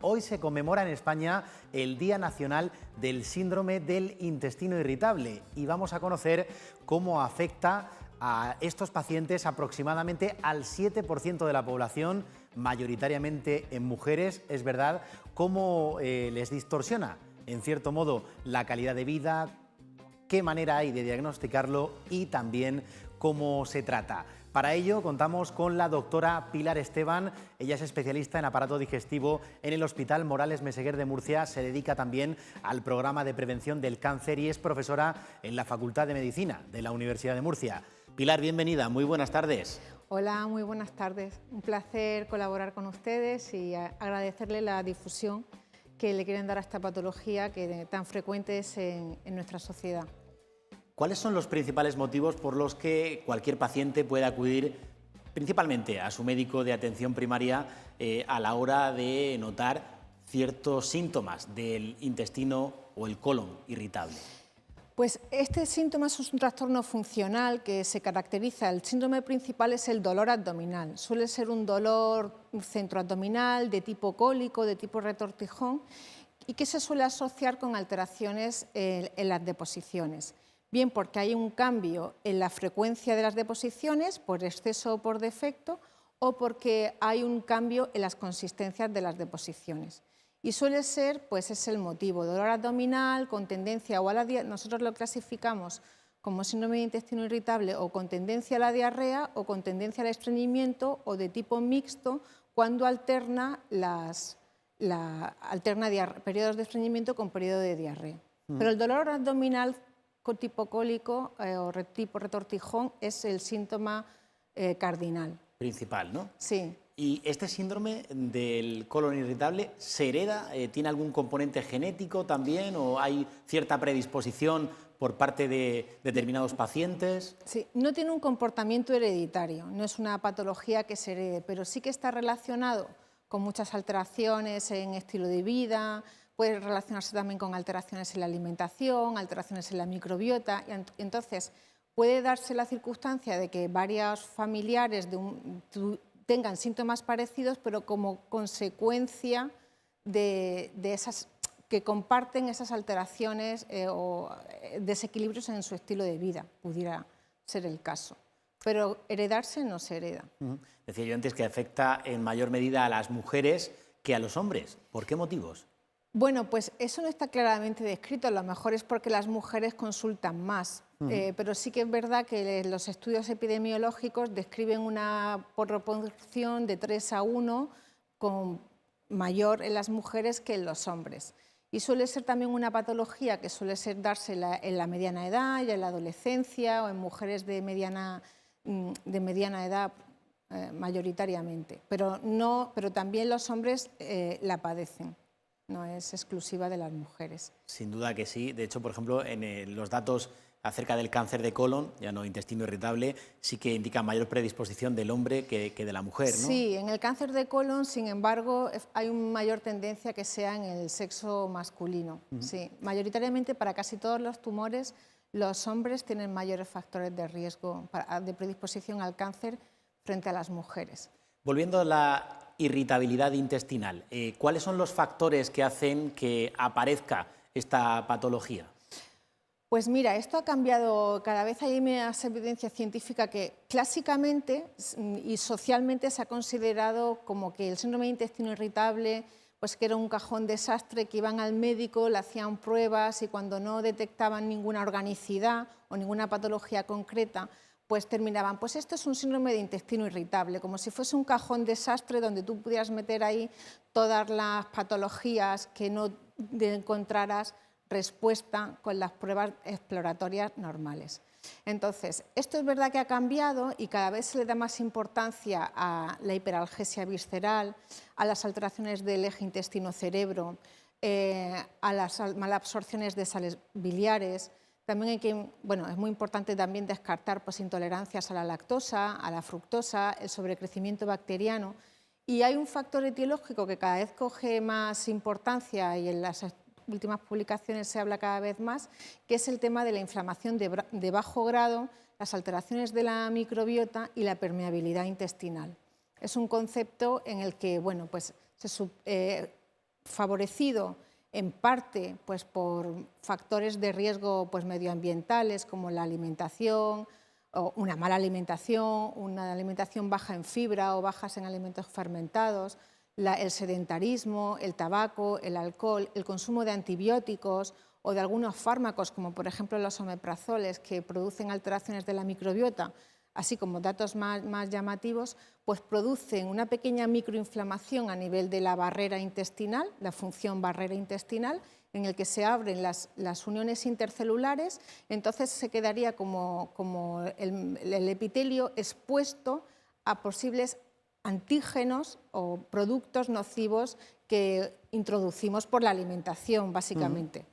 Hoy se conmemora en España el Día Nacional del Síndrome del Intestino Irritable y vamos a conocer cómo afecta a estos pacientes, aproximadamente al 7% de la población, mayoritariamente en mujeres. Es verdad, cómo les distorsiona, en cierto modo, la calidad de vida, qué manera hay de diagnosticarlo y también cómo se trata. Para ello contamos con la doctora Pilar Esteban. Ella es especialista en aparato digestivo en el Hospital Morales Meseguer de Murcia. Se dedica también al programa de prevención del cáncer y es profesora en la Facultad de Medicina de la Universidad de Murcia. Pilar, bienvenida, muy buenas tardes. Hola, muy buenas tardes. Un placer colaborar con ustedes y agradecerle la difusión que le quieren dar a esta patología que tan frecuente es en nuestra sociedad. ¿Cuáles son los principales motivos por los que cualquier paciente puede acudir principalmente a su médico de atención primaria a la hora de notar ciertos síntomas del intestino o el colon irritable? Pues este síntoma es un trastorno funcional que se caracteriza. El síndrome principal es el dolor abdominal. Suele ser un dolor centroabdominal de tipo cólico, de tipo retortijón y que se suele asociar con alteraciones en las deposiciones. Bien porque hay un cambio en la frecuencia de las deposiciones por exceso o por defecto o porque hay un cambio en las consistencias de las deposiciones. Y suele ser, pues es el motivo, dolor abdominal con tendencia o a la diarrea. Nosotros lo clasificamos como síndrome de intestino irritable o con tendencia a la diarrea o con tendencia al estreñimiento o de tipo mixto cuando alterna periodos de estreñimiento con periodo de diarrea. Pero el dolor abdominal con tipo cólico o tipo retortijón es el síntoma cardinal. Principal, ¿no? Sí. ¿Y este síndrome del colon irritable se hereda? ¿Tiene algún componente genético también o hay cierta predisposición por parte de determinados pacientes? Sí, no tiene un comportamiento hereditario, no es una patología que se herede, pero sí que está relacionado con muchas alteraciones en estilo de vida. Puede relacionarse también con alteraciones en la alimentación, alteraciones en la microbiota. Entonces, puede darse la circunstancia de que varios familiares tengan síntomas parecidos, pero como consecuencia de esas que comparten esas alteraciones o desequilibrios en su estilo de vida, pudiera ser el caso. Pero heredarse no se hereda. Decía yo antes que afecta en mayor medida a las mujeres que a los hombres. ¿Por qué motivos? Bueno, pues eso no está claramente descrito, a lo mejor es porque las mujeres consultan más, pero sí que es verdad que los estudios epidemiológicos describen una proporción de 3:1 con mayor en las mujeres que en los hombres. Y suele ser también una patología que suele darse en la mediana edad, ya en la adolescencia o en mujeres de mediana edad mayoritariamente, pero también los hombres la padecen. No es exclusiva de las mujeres. Sin duda que sí. De hecho, por ejemplo, en los datos acerca del cáncer de colon, ya no intestino irritable, sí que indica mayor predisposición del hombre que de la mujer, ¿no? Sí, en el cáncer de colon, sin embargo, hay una mayor tendencia que sea en el sexo masculino. Sí, mayoritariamente para casi todos los tumores, los hombres tienen mayores factores de riesgo de predisposición al cáncer frente a las mujeres. Volviendo a la irritabilidad intestinal, ¿cuáles son los factores que hacen que aparezca esta patología? Pues mira, esto ha cambiado, cada vez hay más evidencia científica que clásicamente y socialmente se ha considerado como que el síndrome de intestino irritable, pues que era un cajón desastre, que iban al médico, le hacían pruebas y cuando no detectaban ninguna organicidad o ninguna patología concreta, pues terminaban, pues esto es un síndrome de intestino irritable, como si fuese un cajón desastre donde tú pudieras meter ahí todas las patologías que no encontraras respuesta con las pruebas exploratorias normales. Entonces, esto es verdad que ha cambiado y cada vez se le da más importancia a la hiperalgesia visceral, a las alteraciones del eje intestino-cerebro, a las malabsorciones de sales biliares. También es muy importante también descartar intolerancias a la lactosa, a la fructosa, el sobrecrecimiento bacteriano. Y hay un factor etiológico que cada vez coge más importancia y en las últimas publicaciones se habla cada vez más, que es el tema de la inflamación de bajo grado, las alteraciones de la microbiota y la permeabilidad intestinal. Es un concepto en el que favorecido en parte pues, por factores de riesgo pues, medioambientales como la alimentación, o una mala alimentación, una alimentación baja en fibra o bajas en alimentos fermentados, el sedentarismo, el tabaco, el alcohol, el consumo de antibióticos o de algunos fármacos como por ejemplo los omeprazoles que producen alteraciones de la microbiota, así como datos más llamativos, pues producen una pequeña microinflamación a nivel de la barrera intestinal, la función barrera intestinal, en el que se abren las uniones intercelulares, entonces se quedaría como el epitelio expuesto a posibles antígenos o productos nocivos que introducimos por la alimentación, básicamente.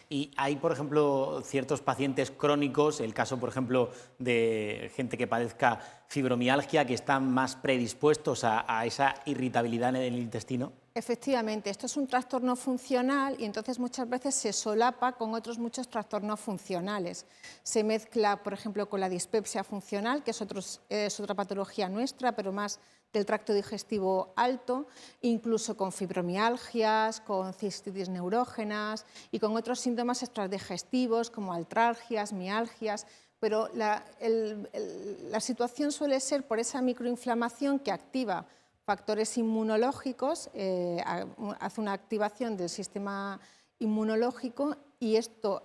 Y hay, por ejemplo, ciertos pacientes crónicos, el caso, por ejemplo, de gente que padezca fibromialgia, que están más predispuestos a esa irritabilidad en el intestino. Efectivamente, esto es un trastorno funcional y entonces muchas veces se solapa con otros muchos trastornos funcionales. Se mezcla, por ejemplo, con la dispepsia funcional, que es otra patología nuestra, pero más del tracto digestivo alto, incluso con fibromialgias, con cistitis neurógenas y con otros síntomas extradigestivos como artralgias, mialgias, pero la situación suele ser por esa microinflamación que activa factores inmunológicos, hace una activación del sistema inmunológico y esto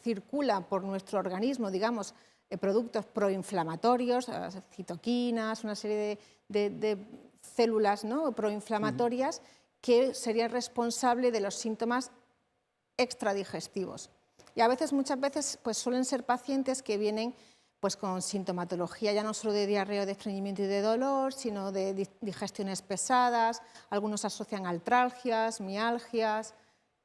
circula por nuestro organismo, digamos, productos proinflamatorios, citoquinas, una serie de células, ¿no?, proinflamatorias que serían responsables de los síntomas extradigestivos. Y a veces, muchas veces, pues suelen ser pacientes que vienen pues con sintomatología ya no solo de diarrea, de estreñimiento y de dolor, sino de digestiones pesadas, algunos asocian artralgias, mialgias,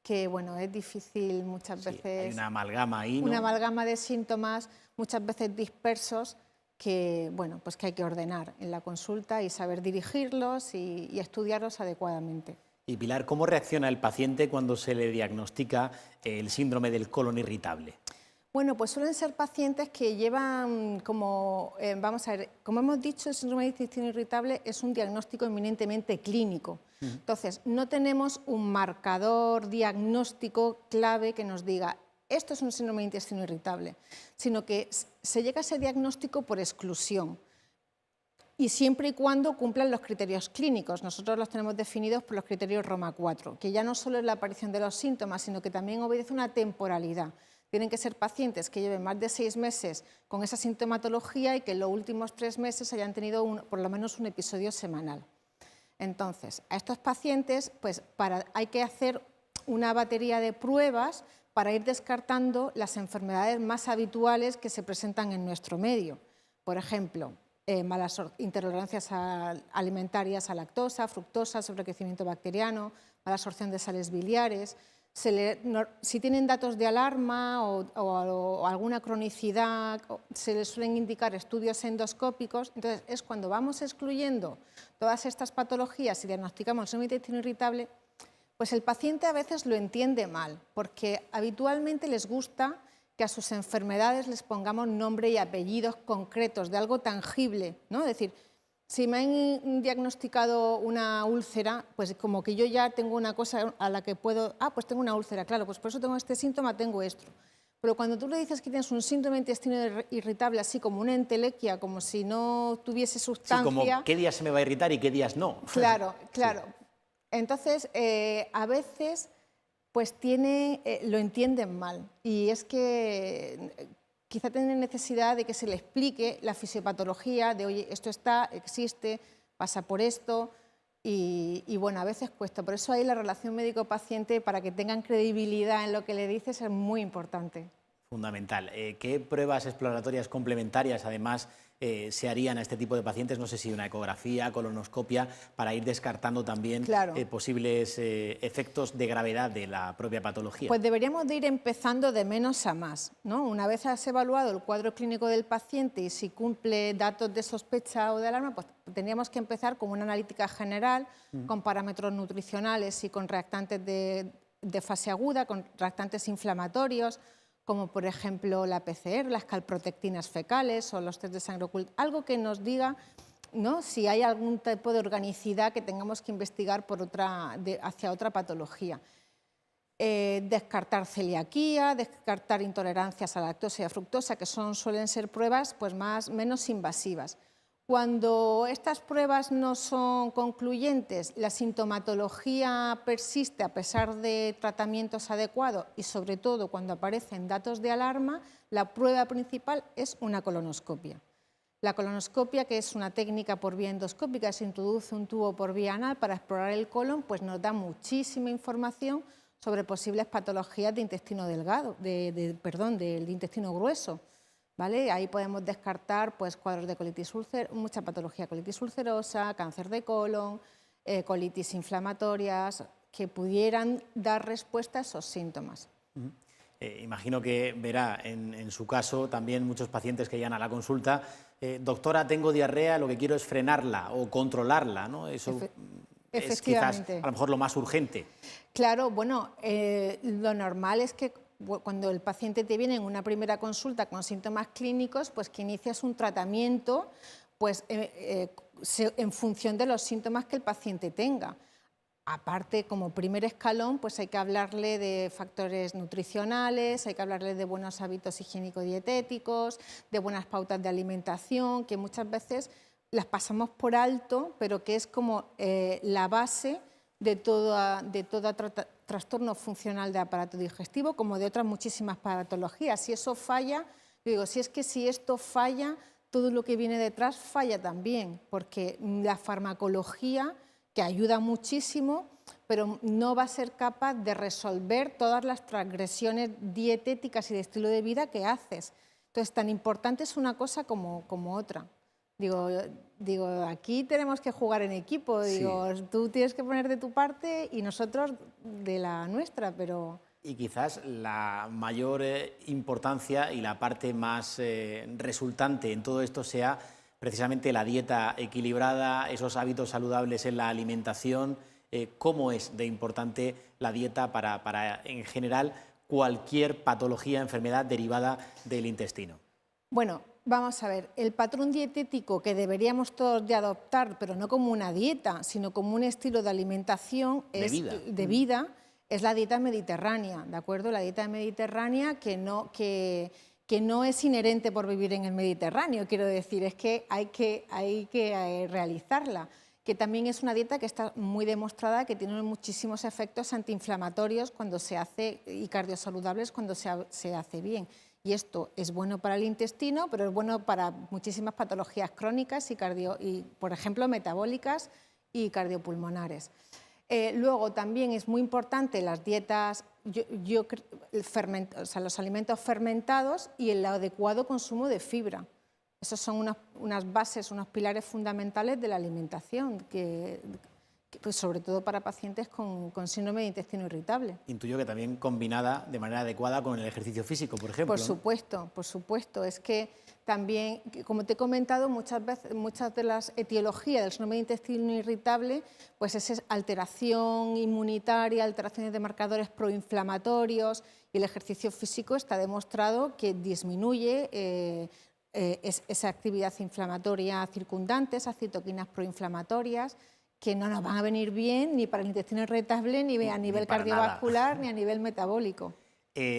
que bueno, es difícil muchas veces. Hay una amalgama ahí, ¿no? Una amalgama de síntomas, muchas veces dispersos, que bueno, pues que hay que ordenar en la consulta y saber dirigirlos y estudiarlos adecuadamente. Y Pilar, ¿cómo reacciona el paciente cuando se le diagnostica el síndrome del colon irritable? Bueno, pues suelen ser pacientes que llevan como, vamos a ver, como hemos dicho, el síndrome de intestino irritable es un diagnóstico eminentemente clínico. Entonces, no tenemos un marcador diagnóstico clave que nos diga esto es un síndrome de intestino irritable, sino que se llega a ese diagnóstico por exclusión y siempre y cuando cumplan los criterios clínicos. Nosotros los tenemos definidos por los criterios Roma IV, que ya no solo es la aparición de los síntomas, sino que también obedece una temporalidad. Tienen que ser pacientes que lleven más de 6 meses con esa sintomatología y que en los últimos 3 meses hayan tenido por lo menos un episodio semanal. Entonces, a estos pacientes pues, hay que hacer una batería de pruebas para ir descartando las enfermedades más habituales que se presentan en nuestro medio. Por ejemplo, malas intolerancias alimentarias a lactosa, fructosa, sobrecrecimiento bacteriano, mala absorción de sales biliares. Si tienen datos de alarma o alguna cronicidad, se les suelen indicar estudios endoscópicos. Entonces, es cuando vamos excluyendo todas estas patologías y diagnosticamos el síndrome de intestino irritable, pues el paciente a veces lo entiende mal, porque habitualmente les gusta que a sus enfermedades les pongamos nombre y apellidos concretos de algo tangible, ¿no? Es decir, si me han diagnosticado una úlcera, pues como que yo ya tengo una cosa a la que puedo... pues tengo una úlcera, claro, pues por eso tengo este síntoma, tengo esto. Pero cuando tú le dices que tienes un síndrome de intestino irritable, así como una entelequia, como si no tuviese sustancia... Sí, como qué días se me va a irritar y qué días no. Claro, claro. Sí. Entonces, a veces pues lo entienden mal y es que... Quizá tienen necesidad de que se le explique la fisiopatología, de oye, esto existe, pasa por esto y bueno, a veces cuesta. Por eso ahí la relación médico-paciente, para que tengan credibilidad en lo que le dices, es muy importante. Fundamental. ¿Qué pruebas exploratorias complementarias además se harían a este tipo de pacientes? No sé si una ecografía, colonoscopia, para ir descartando también posibles efectos de gravedad de la propia patología. Pues deberíamos de ir empezando de menos a más, ¿no? Una vez has evaluado el cuadro clínico del paciente y si cumple datos de sospecha o de alarma, pues tendríamos que empezar con una analítica general, con parámetros nutricionales y con reactantes de fase aguda, con reactantes inflamatorios, como por ejemplo la PCR, las calprotectinas fecales o los test de sangre oculta, algo que nos diga ¿no? Si hay algún tipo de organicidad que tengamos que investigar hacia otra patología. Descartar celiaquía, descartar intolerancias a la lactosa y a fructosa, que suelen ser pruebas pues, menos invasivas. Cuando estas pruebas no son concluyentes, la sintomatología persiste a pesar de tratamientos adecuados y sobre todo cuando aparecen datos de alarma, la prueba principal es una colonoscopia. La colonoscopia, que es una técnica por vía endoscópica, se introduce un tubo por vía anal para explorar el colon, pues nos da muchísima información sobre posibles patologías de intestino delgado, del intestino grueso. ¿Vale? Ahí podemos descartar pues, cuadros de colitis mucha patología de colitis ulcerosa, cáncer de colon, colitis inflamatorias, que pudieran dar respuesta a esos síntomas. Imagino que verá en su caso también muchos pacientes que llegan a la consulta, doctora, tengo diarrea, lo que quiero es frenarla o controlarla, ¿no? Eso es quizás a lo mejor lo más urgente. Claro, bueno, lo normal es que cuando el paciente te viene en una primera consulta con síntomas clínicos, pues que inicias un tratamiento pues, en función de los síntomas que el paciente tenga. Aparte, como primer escalón, pues hay que hablarle de factores nutricionales, hay que hablarle de buenos hábitos higiénico-dietéticos, de buenas pautas de alimentación, que muchas veces las pasamos por alto, pero que es como la base de todo trastorno funcional de aparato digestivo, como de otras muchísimas patologías. Si eso falla, digo, si esto falla, todo lo que viene detrás falla también, porque la farmacología, que ayuda muchísimo, pero no va a ser capaz de resolver todas las transgresiones dietéticas y de estilo de vida que haces. Entonces, tan importante es una cosa como otra. Digo, aquí tenemos que jugar en equipo, digo, sí. Tú tienes que poner de tu parte y nosotros de la nuestra, pero... Y quizás la mayor importancia y la parte más resultante en todo esto sea precisamente la dieta equilibrada, esos hábitos saludables en la alimentación. ¿Cómo es de importante la dieta para en general, cualquier patología, enfermedad derivada del intestino? Bueno, vamos a ver, el patrón dietético que deberíamos todos de adoptar, pero no como una dieta, sino como un estilo de alimentación de vida, es la dieta mediterránea, ¿de acuerdo? La dieta mediterránea que no es inherente por vivir en el Mediterráneo, quiero decir, es que hay que realizarla, que también es una dieta que está muy demostrada que tiene muchísimos efectos antiinflamatorios cuando se hace y cardiosaludables cuando se hace bien. Y esto es bueno para el intestino, pero es bueno para muchísimas patologías crónicas y por ejemplo, metabólicas y cardiopulmonares. Luego también es muy importante las dietas, los alimentos fermentados y el adecuado consumo de fibra. Esos son unas bases, unos pilares fundamentales de la alimentación, pues sobre todo para pacientes con síndrome de intestino irritable. Intuyo que también combinada de manera adecuada con el ejercicio físico, por ejemplo. Por supuesto, ¿no? Por supuesto. Es que también, como te he comentado, muchas de las etiologías del síndrome de intestino irritable pues es alteración inmunitaria, alteraciones de marcadores proinflamatorios, y el ejercicio físico está demostrado que disminuye esa actividad inflamatoria circundante, esas citoquinas proinflamatorias, que no nos van a venir bien ni para el intestino irritable, ni a nivel cardiovascular, ni a nivel metabólico.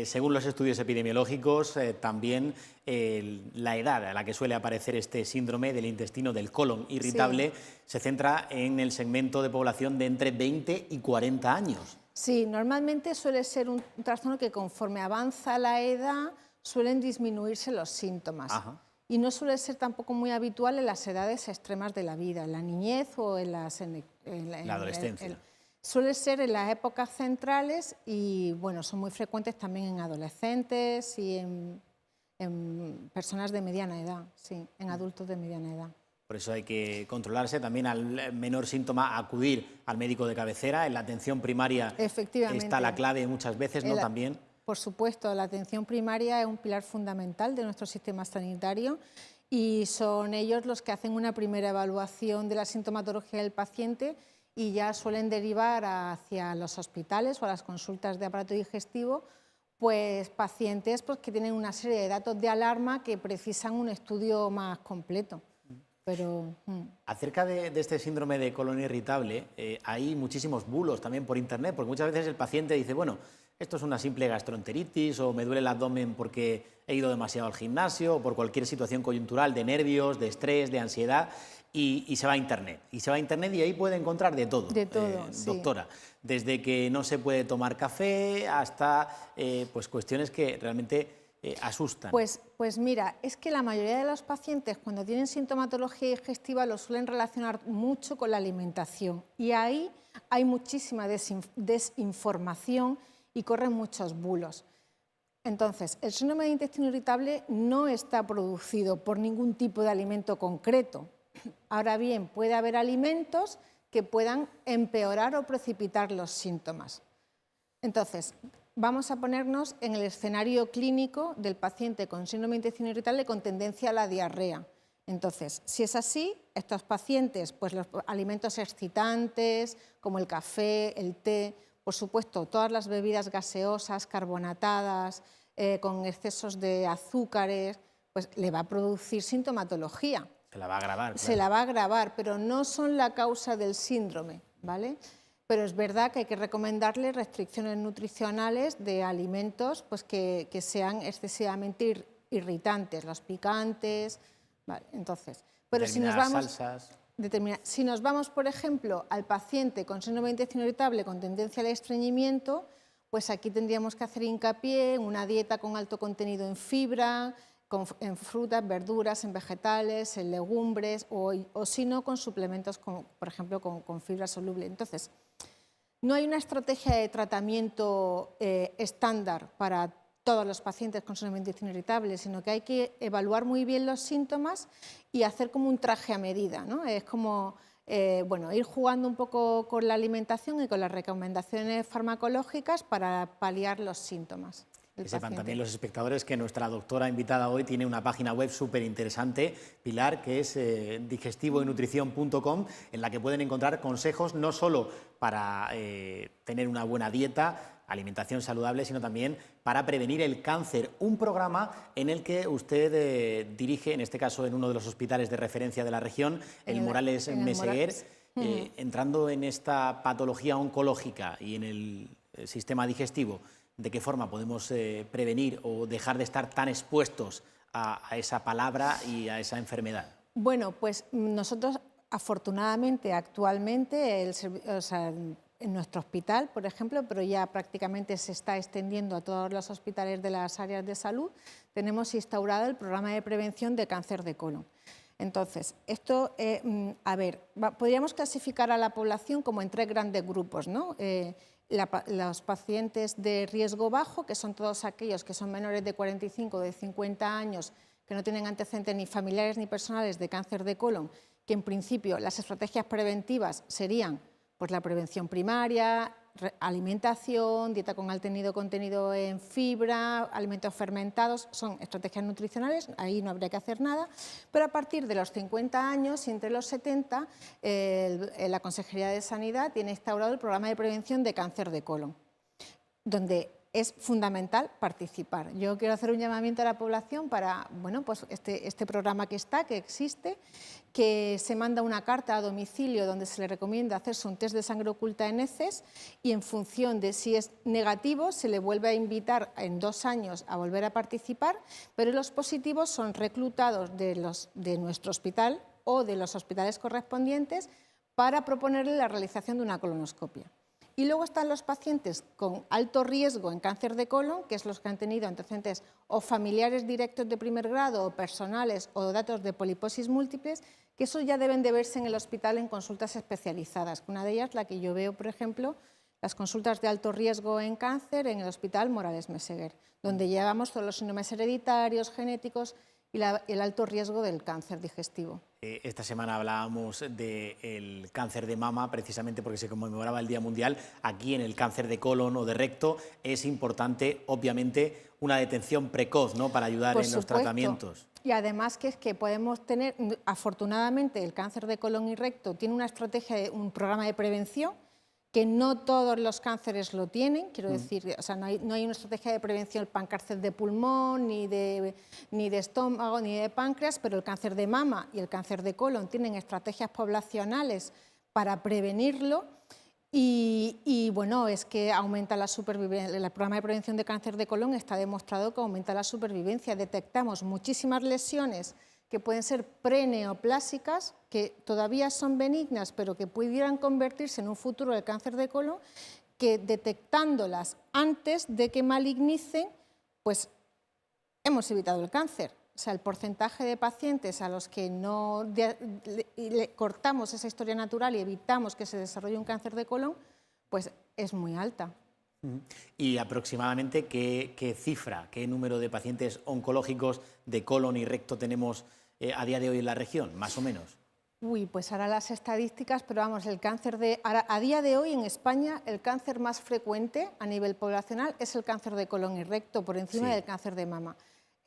Según los estudios epidemiológicos, también la edad a la que suele aparecer este síndrome del intestino del colon irritable se centra en el segmento de población de entre 20 y 40 años. Sí, normalmente suele ser un trastorno que conforme avanza la edad suelen disminuirse los síntomas. Ajá. Y no suele ser tampoco muy habitual en las edades extremas de la vida, en la niñez o en la adolescencia. Suele ser en las épocas centrales y bueno, son muy frecuentes también en adolescentes y en personas de mediana edad, sí, en adultos de mediana edad. Por eso hay que controlarse, también al menor síntoma acudir al médico de cabecera, en la atención primaria está la clave muchas veces, ¿no? También. Por supuesto, la atención primaria es un pilar fundamental de nuestro sistema sanitario y son ellos los que hacen una primera evaluación de la sintomatología del paciente y ya suelen derivar hacia los hospitales o a las consultas de aparato digestivo pues pacientes que tienen una serie de datos de alarma que precisan un estudio más completo. pero... Acerca de este síndrome de colon irritable, hay muchísimos bulos también por internet, porque muchas veces el paciente dice, bueno, esto es una simple gastroenteritis o me duele el abdomen porque he ido demasiado al gimnasio o por cualquier situación coyuntural de nervios, de estrés, de ansiedad y se va a internet. Y se va a internet y ahí puede encontrar de todo, sí. doctora. Desde que no se puede tomar café hasta pues cuestiones que realmente asustan. Pues mira, es que la mayoría de los pacientes cuando tienen sintomatología digestiva lo suelen relacionar mucho con la alimentación y ahí hay muchísima desinformación y corren muchos bulos. Entonces, el síndrome de intestino irritable no está producido por ningún tipo de alimento concreto. Ahora bien, puede haber alimentos que puedan empeorar o precipitar los síntomas. Entonces, vamos a ponernos en el escenario clínico del paciente con síndrome de intestino irritable con tendencia a la diarrea. Entonces, si es así, estos pacientes, pues los alimentos excitantes, como el café, el té, por supuesto, todas las bebidas gaseosas, carbonatadas, con excesos de azúcares, pues le va a producir sintomatología. Se la va a agravar. Claro. Se la va a agravar, pero no son la causa del síndrome, ¿vale? Pero es verdad que hay que recomendarle restricciones nutricionales de alimentos pues, que sean excesivamente irritantes, los picantes, ¿vale? Entonces, pero si nos vamos... salsas. Si nos vamos, por ejemplo, al paciente con síndrome de intestino irritable con tendencia al estreñimiento, pues aquí tendríamos que hacer hincapié en una dieta con alto contenido en fibra, en frutas, verduras, en vegetales, en legumbres o si no, con suplementos, como, por ejemplo, con fibra soluble. Entonces, no hay una estrategia de tratamiento estándar para todos los pacientes con síndrome de intestino irritable, sino que hay que evaluar muy bien los síntomas y hacer como un traje a medida, ¿no? Es como bueno, ir jugando un poco con la alimentación y con las recomendaciones farmacológicas para paliar los síntomas. Que sepan también los espectadores que nuestra doctora invitada hoy tiene una página web súper interesante, Pilar, que es digestivoynutrición.com, en la que pueden encontrar consejos no solo para tener una buena dieta, alimentación saludable, sino también para prevenir el cáncer. Un programa en el que usted dirige, en este caso en uno de los hospitales de referencia de la región, el Morales Meseguer, entrando en esta patología oncológica y en el sistema digestivo. ¿De qué forma podemos prevenir o dejar de estar tan expuestos a esa palabra y a esa enfermedad? Bueno, pues nosotros afortunadamente actualmente en nuestro hospital, por ejemplo, pero ya prácticamente se está extendiendo a todos los hospitales de las áreas de salud, tenemos instaurado el programa de prevención de cáncer de colon. Entonces, esto, podríamos clasificar a la población como en 3 grandes grupos, ¿no? Los pacientes de riesgo bajo, que son todos aquellos que son menores de 45 o de 50 años, que no tienen antecedentes ni familiares ni personales de cáncer de colon, que en principio las estrategias preventivas serían pues, la prevención primaria, alimentación, dieta con alto contenido en fibra, alimentos fermentados, son estrategias nutricionales, ahí no habría que hacer nada, pero a partir de los 50 años y entre los 70, la Consejería de Sanidad tiene instaurado el programa de prevención de cáncer de colon, donde es fundamental participar. Yo quiero hacer un llamamiento a la población para, bueno, pues este programa que existe, que se manda una carta a domicilio donde se le recomienda hacerse un test de sangre oculta en heces y en función de si es negativo se le vuelve a invitar en 2 años a volver a participar, pero los positivos son reclutados de nuestro hospital o de los hospitales correspondientes para proponerle la realización de una colonoscopia. Y luego están los pacientes con alto riesgo en cáncer de colon, que es los que han tenido antecedentes o familiares directos de primer grado o personales o datos de poliposis múltiples, que eso ya deben de verse en el hospital en consultas especializadas. Una de ellas, la que yo veo, por ejemplo, las consultas de alto riesgo en cáncer en el Hospital Morales Meseguer, donde llevamos todos los síndromes hereditarios, genéticos y el alto riesgo del cáncer digestivo. Esta semana hablábamos del cáncer de mama, precisamente porque se conmemoraba el Día Mundial. Aquí en el cáncer de colon o de recto es importante, obviamente, una detención precoz, ¿no?, para ayudar en los tratamientos. Y además que es que podemos tener, afortunadamente, el cáncer de colon y recto tiene una estrategia, un programa de prevención que no todos los cánceres lo tienen, quiero decir, o sea, no hay una estrategia de prevención para el cáncer de pulmón, ni de estómago, ni de páncreas, pero el cáncer de mama y el cáncer de colon tienen estrategias poblacionales para prevenirlo. Y bueno, es que aumenta la supervivencia. El programa de prevención de cáncer de colon está demostrado que aumenta la supervivencia. Detectamos muchísimas lesiones que pueden ser preneoplásicas, que todavía son benignas, pero que pudieran convertirse en un futuro del cáncer de colon, que detectándolas antes de que malignicen, pues hemos evitado el cáncer. O sea, el porcentaje de pacientes a los que le cortamos esa historia natural y evitamos que se desarrolle un cáncer de colon, pues es muy alta. ¿Y aproximadamente qué cifra, qué número de pacientes oncológicos de colon y recto tenemos a día de hoy en la región, más o menos? Uy, pues ahora las estadísticas, pero vamos, a día de hoy en España el cáncer más frecuente a nivel poblacional es el cáncer de colon y recto, por encima del cáncer de mama.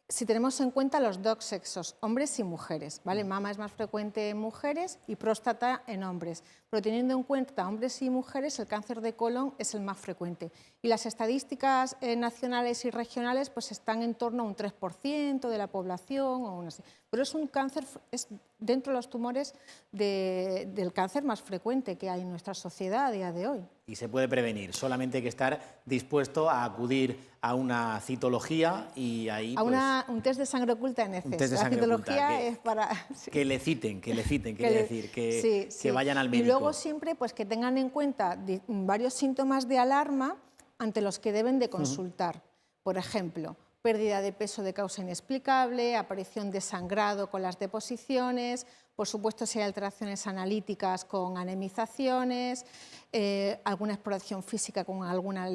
Si tenemos en cuenta los dos sexos, hombres y mujeres, ¿vale? Mama es más frecuente en mujeres y próstata en hombres, pero teniendo en cuenta hombres y mujeres, el cáncer de colon es el más frecuente. Y las estadísticas nacionales y regionales pues están en torno a un 3% de la población, o así. Pero es un cáncer, es dentro de los tumores del cáncer más frecuente que hay en nuestra sociedad a día de hoy. Y se puede prevenir, solamente hay que estar dispuesto a acudir a una citología y ahí... Un test de sangre oculta en heces. Un test de la sangre citología oculta, es para... Sí. Que le citen, quiere decir, que vayan al médico. Y luego siempre pues, que tengan en cuenta varios síntomas de alarma ante los que deben de consultar. Por ejemplo, pérdida de peso de causa inexplicable, aparición de sangrado con las deposiciones, por supuesto si hay alteraciones analíticas con anemizaciones, alguna exploración física con alguna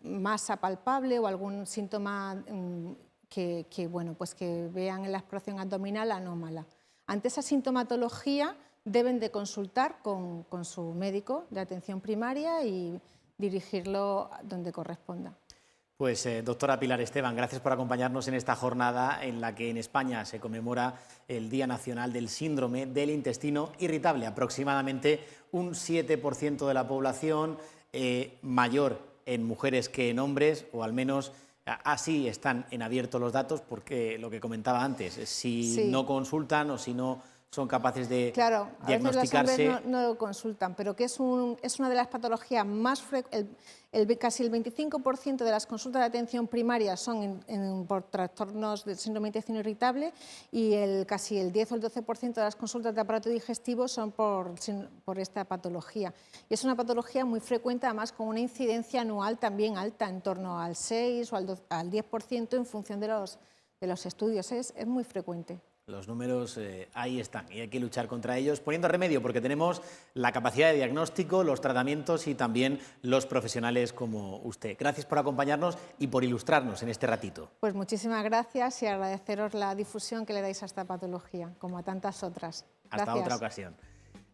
masa palpable o algún síntoma que vean en la exploración abdominal anómala. Ante esa sintomatología deben de consultar con su médico de atención primaria y dirigirlo donde corresponda. Pues doctora Pilar Esteban, gracias por acompañarnos en esta jornada en la que en España se conmemora el Día Nacional del Síndrome del Intestino Irritable. Aproximadamente un 7% de la población, mayor en mujeres que en hombres, o al menos así están en abierto los datos, porque lo que comentaba antes, si no consultan o si no son capaces de diagnosticarse... Claro, a veces no lo consultan, pero que es una de las patologías más frecuentes. Casi el 25% de las consultas de atención primaria son por trastornos del síndrome de intestino irritable y casi el 10 o el 12% de las consultas de aparato digestivo son por esta patología. Y es una patología muy frecuente, además con una incidencia anual también alta, en torno al 6 o al 10% en función de los estudios. Es muy frecuente. Los números ahí están y hay que luchar contra ellos poniendo remedio, porque tenemos la capacidad de diagnóstico, los tratamientos y también los profesionales como usted. Gracias por acompañarnos y por ilustrarnos en este ratito. Pues muchísimas gracias y agradeceros la difusión que le dais a esta patología, como a tantas otras. Gracias. Hasta otra ocasión.